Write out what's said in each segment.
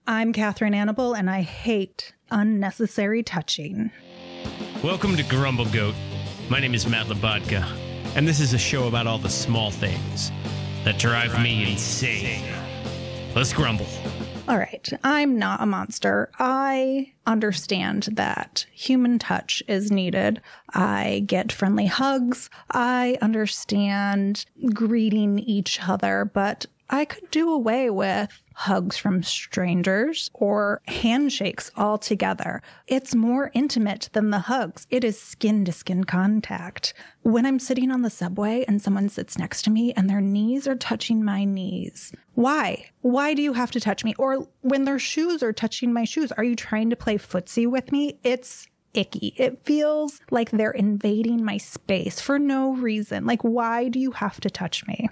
I'm Kathryn Anible, and I hate unnecessary touching. Welcome to Grumble Goat. My name is Matt Labodka, and this is a show about all the small things that drive me insane. Let's grumble. All right, I'm not a monster. I understand that human touch is needed. I get friendly hugs. I understand greeting each other, but I could do away with hugs from strangers or handshakes altogether. It's more intimate than the hugs. It is skin-to-skin contact. When I'm sitting on the subway and someone sits next to me and their knees are touching my knees, why? Why do you have to touch me? Or when their shoes are touching my shoes, are you trying to play footsie with me? It's icky. It feels like they're invading my space for no reason. Like, why do you have to touch me?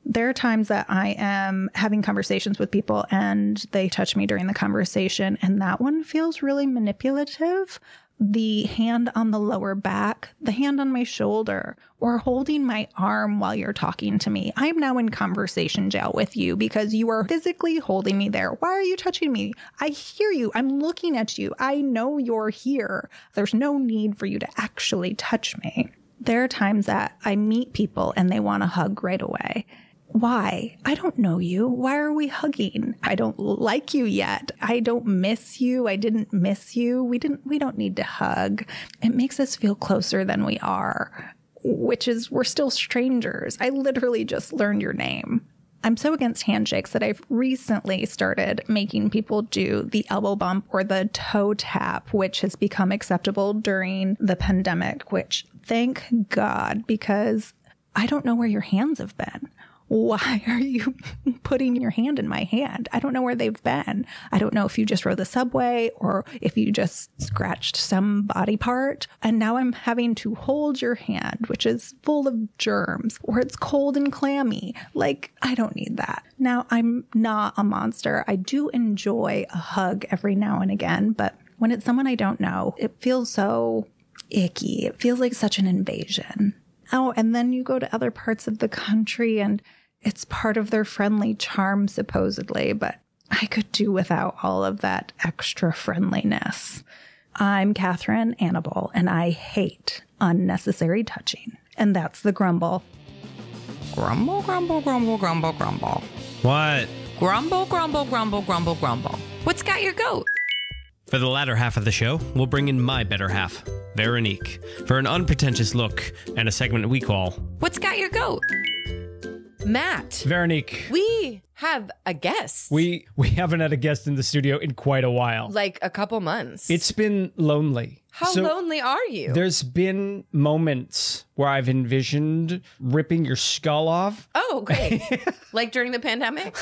There are times that I am having conversations with people and they touch me during the conversation, and that one feels really manipulative. The hand on the lower back, the hand on my shoulder, or holding my arm while you're talking to me. I'm now in conversation jail with you because you are physically holding me there. Why are you touching me? I hear you. I'm looking at you. I know you're here. There's no need for you to actually touch me. There are times that I meet people and they want a hug right away. Why? I don't know you. Why are we hugging? I don't like you yet. I don't miss you. I didn't miss you. We don't need to hug. It makes us feel closer than we are, which is we're still strangers. I literally just learned your name. I'm so against handshakes that I've recently started making people do the elbow bump or the toe tap, which has become acceptable during the pandemic, which thank God, because I don't know where your hands have been. Why are you putting your hand in my hand? I don't know where they've been. I don't know if you just rode the subway or if you just scratched some body part. And now I'm having to hold your hand, which is full of germs, or it's cold and clammy. Like, I don't need that. Now, I'm not a monster. I do enjoy a hug every now and again, but when it's someone I don't know, it feels so icky. It feels like such an invasion. Oh, and then you go to other parts of the country and it's part of their friendly charm, supposedly, but I could do without all of that extra friendliness. I'm Kathryn Anible, and I hate unnecessary touching. And that's the grumble. Grumble, grumble, grumble, grumble, grumble. What? Grumble, grumble, grumble, grumble, grumble. What's got your goat? For the latter half of the show, we'll bring in my better half, Veronique, for an unpretentious look and a segment we call What's got your goat? Matt. Veronique. We have a guest. We haven't had a guest in the studio in quite a while. Like a couple months. It's been lonely. How lonely are you? There's been moments where I've envisioned ripping your skull off. Oh, great. Like during the pandemic?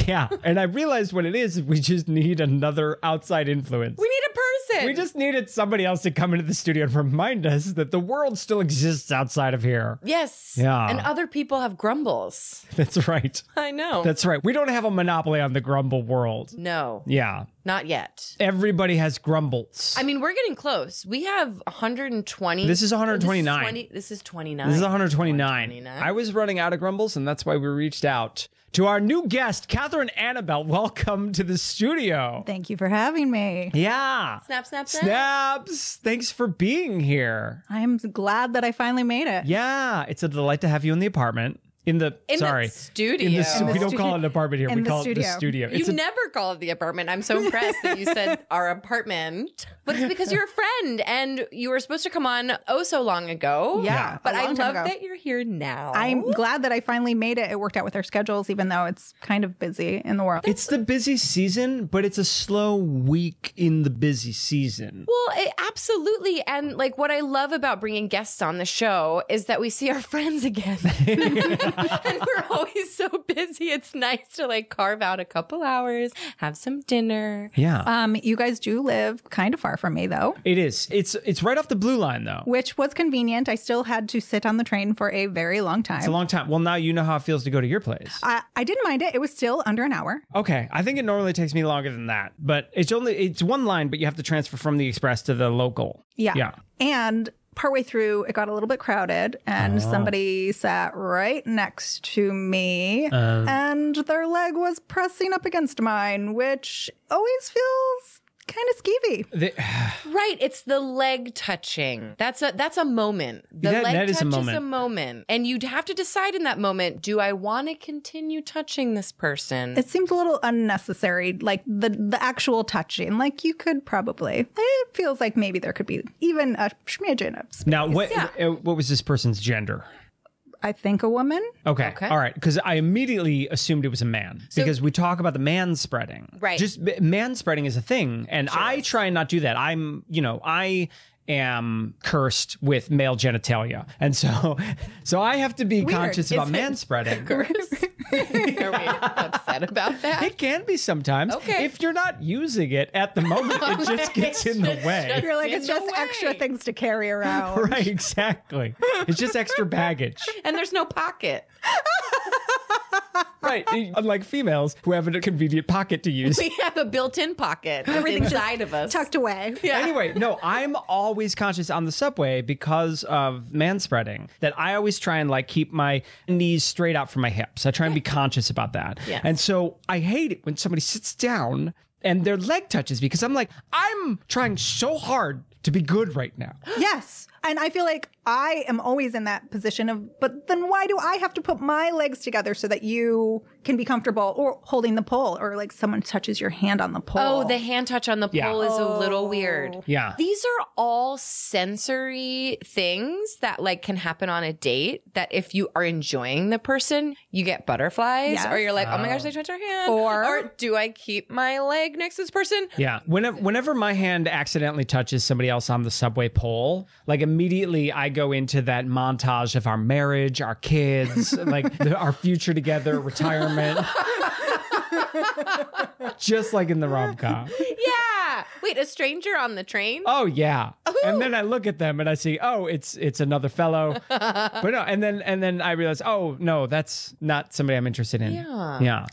Yeah. And I realized what it is. We just need another outside influence. We need a person. We just needed somebody else to come into the studio and remind us that the world still exists outside of here. Yes. Yeah. And other people have grumbles. That's right. I know. That's right. We don't have a monopoly on the grumble world. No. Yeah. Not yet. Everybody has grumbles. I mean, we're getting close. We have 120. This is 129. This is 29. This is 129. I was running out of grumbles, and that's why we reached out to our new guest, Kathryn Anible. Welcome to the studio. Thank you for having me. Yeah. Snap, snap, snap. Snaps. Thanks for being here. I'm glad that I finally made it. Yeah. It's a delight to have you in the apartment. In the studio. We don't call it an apartment here. We call it the studio. You never call it the apartment. I'm so impressed that you said our apartment. But it's because you're a friend and you were supposed to come on so long ago. Yeah. But I love that you're here now. I'm glad that I finally made it. It worked out with our schedules, even though it's kind of busy in the world. It's the busy season, but it's a slow week in the busy season. Well, absolutely. And like what I love about bringing guests on the show is that we see our friends again. And we're always so busy. It's nice to like carve out a couple hours, have some dinner. Yeah. You guys do live kind of far from me, though. It is. It's right off the blue line, though. Which was convenient. I still had to sit on the train for a very long time. It's a long time. Well, now you know how it feels to go to your place. I didn't mind it. It was still under an hour. Okay. I think it normally takes me longer than that. But it's one line, but you have to transfer from the express to the local. Yeah. And partway through, it got a little bit crowded and somebody sat right next to me and their leg was pressing up against mine, which always feels kind of skeevy. Right. It's the leg touching. That's a moment. The leg touch is a moment. And you'd have to decide in that moment, do I want to continue touching this person? It seems a little unnecessary, like the actual touching. Like you could probably, it feels like maybe there could be even a smidgen of space. Now, what was this person's gender? I think a woman. Okay. All right. Because I immediately assumed it was a man because we talk about the man spreading. Right. Just man spreading is a thing. And I try and not do that. I am cursed with male genitalia. And so I have to be conscious about man spreading. Are we upset about that? It can be sometimes. Okay. If you're not using it at the moment, it just gets in the way. You're like, it's just extra things to carry around. Right, exactly. It's just extra baggage. And there's no pocket. Right. Unlike females who have a convenient pocket to use. We have a built-in pocket Everything's inside of us. tucked away. Yeah. Anyway, no, I'm always conscious on the subway because of man spreading that I always try and like keep my knees straight out from my hips. I try and be conscious about that. Yes. And so I hate it when somebody sits down and their leg touches me because I'm like, I'm trying so hard to be good right now. Yes. And I feel like I am always in that position of, but then why do I have to put my legs together so that you can be comfortable or holding the pole or like someone touches your hand on the pole? Oh, the hand touch on the pole is a little weird. Yeah. These are all sensory things that like can happen on a date that if you are enjoying the person, you get butterflies Yes. or you're like, oh my gosh, they touched our hand. Or do I keep my leg next to this person? Yeah. Whenever my hand accidentally touches somebody else on the subway pole, like immediately I go into that montage of our marriage, our kids, like our future together, retirement. Just like in the rom-com. Yeah. Wait, a stranger on the train? Oh yeah. And then I look at them and I see, oh, it's another fellow. But no, and then I realize, oh no, that's not somebody I'm interested in. Yeah.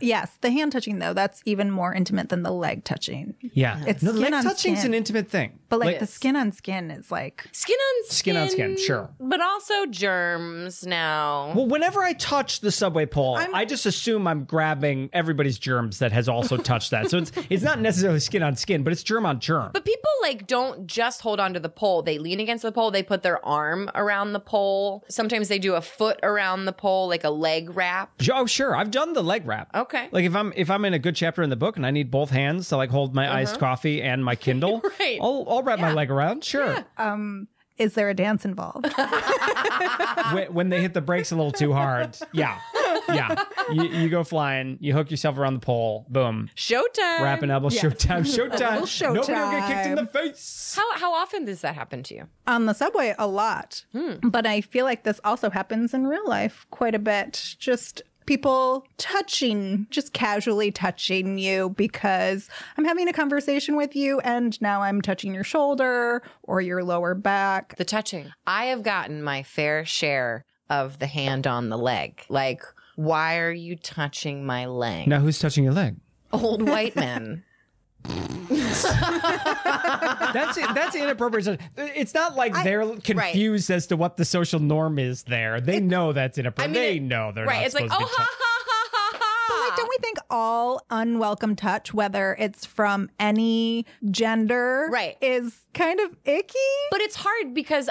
Yes, the hand touching though, that's even more intimate than the leg touching. Yeah. It's no, skin leg on touching's skin. an intimate thing. But like the skin on skin is like Skin on skin. Skin on skin, sure. But also germs now. Well, whenever I touch the subway pole, I just assume I'm grabbing everybody's germs that has also touched that. So it's not necessarily skin on skin, but it's germ on germ. But people like don't just hold onto the pole. They lean against the pole. They put their arm around the pole. Sometimes they do a foot around the pole, like a leg wrap. Oh, sure. I've done the leg wrap. Okay. Like if I'm in a good chapter in the book and I need both hands to like hold my iced coffee and my Kindle, Right. I'll wrap my leg around. Sure. is there a dance involved? When they hit the brakes a little too hard. Yeah. Yeah. You go flying, you hook yourself around the pole, boom. Showtime. Wrap an elbow, showtime, showtime. Showtime. Nobody will get kicked in the face. How often does that happen to you? On the subway, a lot. But I feel like this also happens in real life quite a bit. Just people touching, just casually touching you because I'm having a conversation with you and now I'm touching your shoulder or your lower back. The touching. I have gotten my fair share of the hand on the leg. Like, why are you touching my leg? Now who's touching your leg? Old white men. That's inappropriate. It's not like they're confused as to what the social norm is there. They know that's inappropriate. They know they're right. not It's like, supposed to be Like, don't we think all unwelcome touch, whether it's from any gender, Right. is kind of icky? But it's hard because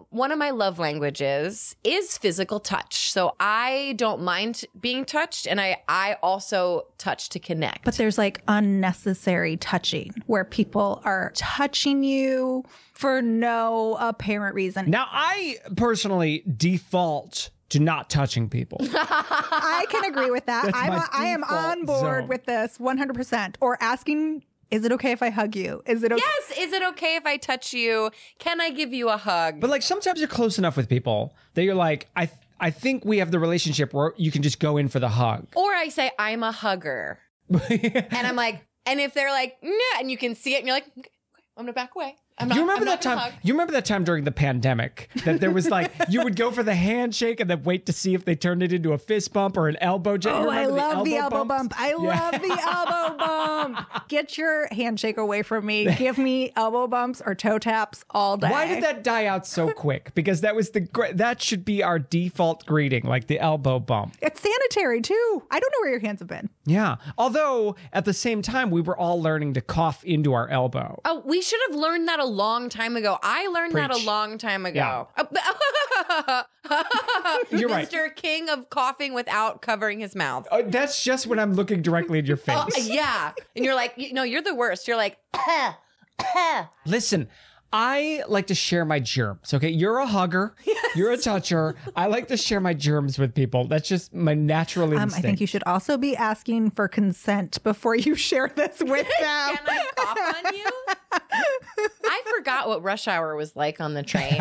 one of my love languages is physical touch. So I don't mind being touched. And I also touch to connect. But there's like unnecessary touching where people are touching you for no apparent reason. Now, I personally default to not touching people. I can agree with that. That's my I am default on board zone. with this 100%. Or asking, is it okay if I hug you? Is it okay? Yes. Is it okay if I touch you? Can I give you a hug? But like sometimes you're close enough with people that you're like, I think we have the relationship where you can just go in for the hug. Or I say, I'm a hugger. And I'm like, and if they're like, nah, and you can see it and you're like, okay, I'm going to back away. You remember that time? You remember that time during the pandemic that there was like you would go for the handshake and then wait to see if they turned it into a fist bump or an elbow jab. Oh, I love the elbow bumps? bump. I love the elbow bump. Get your handshake away from me. Give me elbow bumps or toe taps all day. Why did that die out so quick? Because that was that should be our default greeting, like the elbow bump. It's sanitary too. I don't know where your hands have been. Yeah. Although at the same time, we were all learning to cough into our elbow. Oh, we should have learned that a long time ago. I learned that a long time ago. Yeah. You're right. Mr. King of coughing without covering his mouth. That's just when I'm looking directly in your face. Yeah. And you're like, no, you're the worst. You're like, Listen, I like to share my germs. Okay, you're a hugger. Yes. You're a toucher. I like to share my germs with people. That's just my natural instinct. I think you should also be asking for consent before you share this with them. Can I cough on you? I forgot what rush hour was like on the train.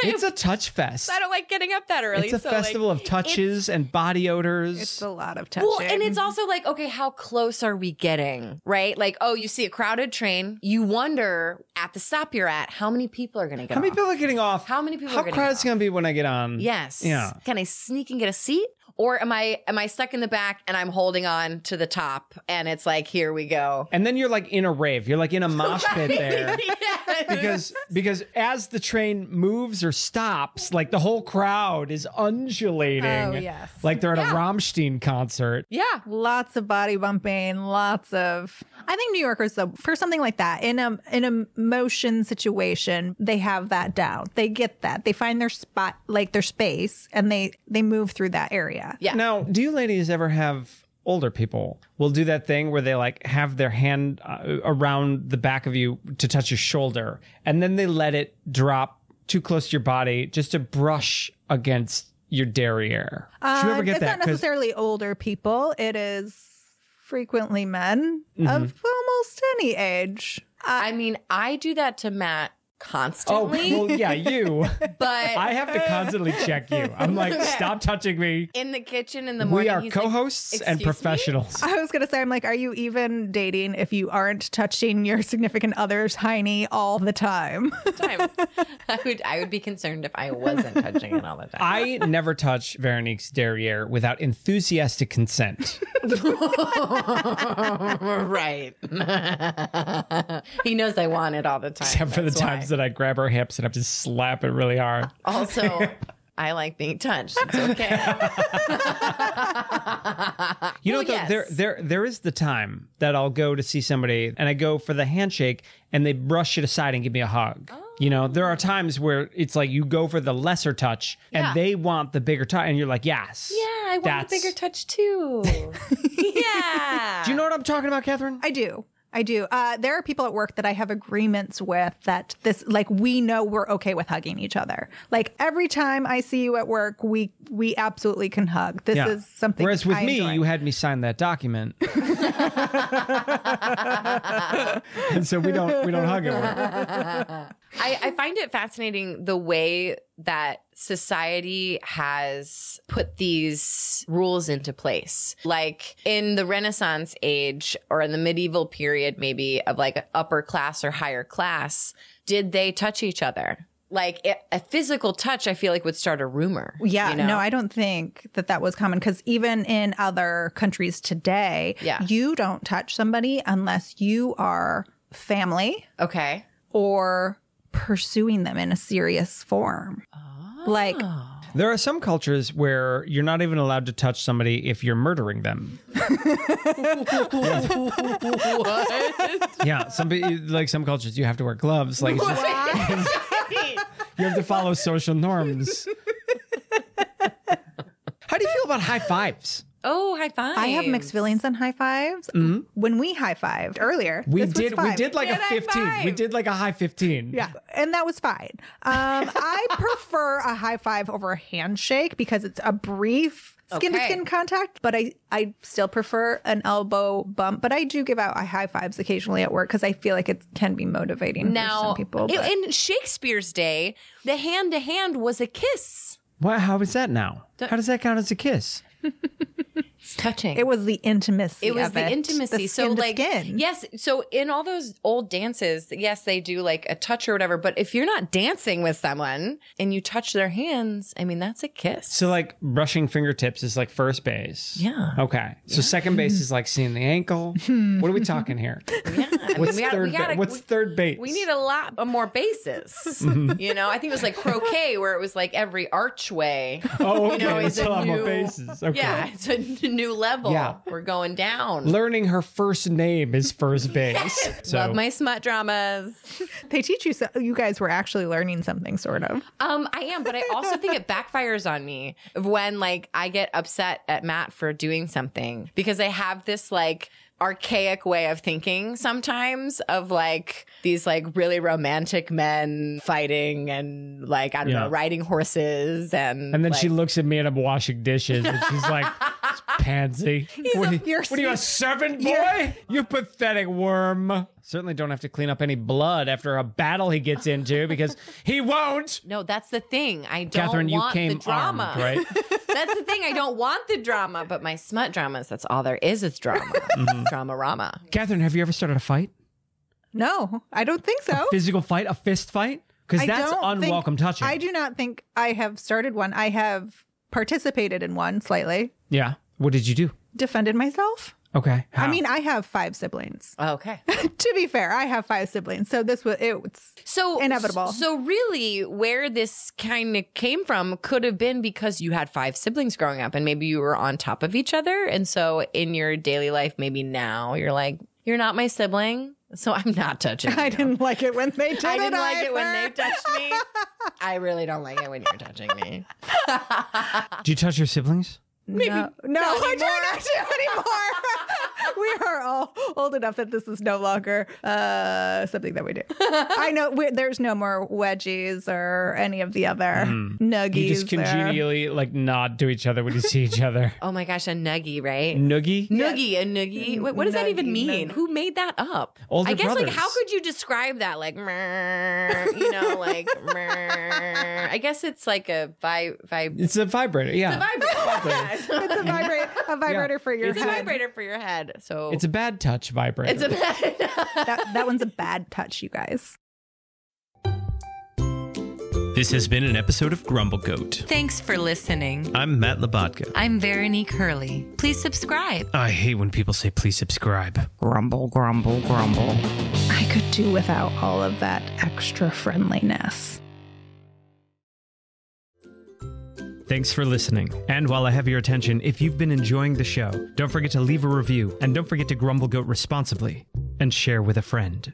It's a touch fest. I don't like getting up that early. It's a festival of touches and body odors. It's a lot of touching. Well, and it's also like, okay, how close are we getting? Right? Like, oh, you see a crowded train. You wonder at the stop you're at, how many people are going to get off? How many people are getting off? How many people How are getting crowded's off? going to be when I get on? Yes. Yeah. Can I sneak and get a seat? Or am I stuck in the back and I'm holding on to the top and it's like, here we go. And then you're like in a rave. You're like in a mosh pit there. Yes. Because as the train moves or stops, like the whole crowd is undulating. Oh, yes. Like they're at a Rammstein concert. Yeah. Lots of body bumping, lots of. I think New Yorkers, though, for something like that, in a motion situation, they have that down. They get that. They find their spot, like their space, and they move through that area. Yeah. Now, do you ladies ever have older people will do that thing where they like have their hand around the back of you to touch your shoulder, and then they let it drop too close to your body just to brush against your derriere? Did you ever get it's that? not necessarily older people. It is frequently men of almost any age. I mean, I do that to Matt Oh, constantly. well, yeah, you. But I have to constantly check you. I'm like, stop touching me. in the kitchen in the morning, We are he's like, co-hosts and "Excuse me?" professionals. I was going to say, I'm like, are you even dating if you aren't touching your significant other's hiney all the time? Time. I would be concerned if I wasn't touching it all the time. I never touch Veronique's derriere without enthusiastic consent. Right. He knows I want it all the time. Except for the That's why. times that I grab her hips and I just slap it really hard. Also, I like being touched. It's okay. You know, Well, yes. there is the time that I'll go to see somebody and I go for the handshake and they brush it aside and give me a hug. Oh. You know, there are times where it's like you go for the lesser touch and Yeah. they want the bigger touch and you're like, yes. Yeah, I want that's- a bigger touch too. Yeah. Do you know what I'm talking about, Kathryn? I do. There are people at work that I have agreements with that this, like, we know we're okay with hugging each other. Like every time I see you at work, we absolutely can hug. This is something. Whereas with I me, enjoy. you had me sign that document. And so we don't hug at work. I find it fascinating the way that society has put these rules into place. Like in the Renaissance age or in the medieval period, maybe of like upper class or higher class, did they touch each other? Like a physical touch, I feel like would start a rumor. Yeah, you know? no, I don't think that was common because even in other countries today, you don't touch somebody unless you are family Okay. or pursuing them in a serious form. Like, There are some cultures where you're not even allowed to touch somebody if you're murdering them. What? Yeah, some cultures you have to wear gloves. Like it's just, you have to follow social norms. How do you feel about high fives? Oh, high five. I have mixed feelings on high fives. When we high fived earlier, We this was did fine. like a Did high 15. five. We did like a high 15. Yeah, and that was fine. I prefer a high five over a handshake because it's a brief skin to skin contact, but I still prefer an elbow bump. But I do give out high fives occasionally at work because I feel like it can be motivating for some people. But in Shakespeare's day, the hand to hand was a kiss. How is that now? How does that count as a kiss? It's touching. It was the intimacy. It was of the intimacy. The So skin to like, skin. yes. So in all those old dances, yes, they do like a touch or whatever. But if you're not dancing with someone and you touch their hands, I mean, that's a kiss. So like brushing fingertips is like first base. Yeah. Okay. So second base is like seeing the ankle. What are we talking here? Yeah. I What's mean, What's third base? We need a lot of more bases. You know, I think it was like croquet where it was like every archway. Oh, okay. You know, That's is a a lot more new- bases. Okay. Yeah, it's a new level. Yeah. We're going down. Learning her first name is first base. So Love my smut dramas. They teach you. So you guys were actually learning something, sort of. I am, but I also think it backfires on me when like I get upset at Matt for doing something because I have this like archaic way of thinking sometimes of like these like really romantic men fighting and like I don't know, riding horses and then like, she looks at me and I'm washing dishes and she's like, pansy. What are you, a servant boy? You pathetic worm. Certainly don't have to clean up any blood after a battle he gets into because he won't. No, that's the thing. I don't Kathryn, you want came the drama. armed, right? That's the thing. I don't want the drama, but my smut dramas, that's all there is drama. Drama-rama. Kathryn, have you ever started a fight? No, I don't think so. Physical fight? A fist fight? Because that's unwelcome touching. I do not think I have started one. I have participated in one slightly. Yeah. What did you do? Defended myself. Okay. How? I mean, I have 5 siblings. Okay. To be fair, I have 5 siblings. So it's So inevitable. So really where this kind of came from could have been because you had 5 siblings growing up and maybe you were on top of each other. And so in your daily life, maybe now you're like, you're not my sibling, so I'm not touching you. I didn't like it when they did I it. didn't like it when either. they touched me. I really don't like it when you're touching me. Do you touch your siblings? No, I try not to anymore. We are all old enough that this is no longer something that we do. I know there's no more wedgies or any of the other nuggies. You just congenially like nod to each other when you see each other. Oh my gosh, a nuggie, right? Noogie? Noogie, a noogie. What does that even mean? Nuggie. Who made that up? Older I guess brothers. like how could you describe that? Like, you know, like, I guess it's like a It's a vibrator, yeah. It's a vibrator for your It's a head. vibrator for your head. So It's a bad touch vibrator. it's a That one's a bad touch, you guys. This has been an episode of Grumble Goat. Thanks for listening. I'm Matt Labodka. I'm Veronique Hurley. Please subscribe. I hate when people say please subscribe. grumble, grumble, grumble. I could do without all of that extra friendliness. Thanks for listening. And while I have your attention, if you've been enjoying the show, don't forget to leave a review and don't forget to Grumble Goat responsibly and share with a friend.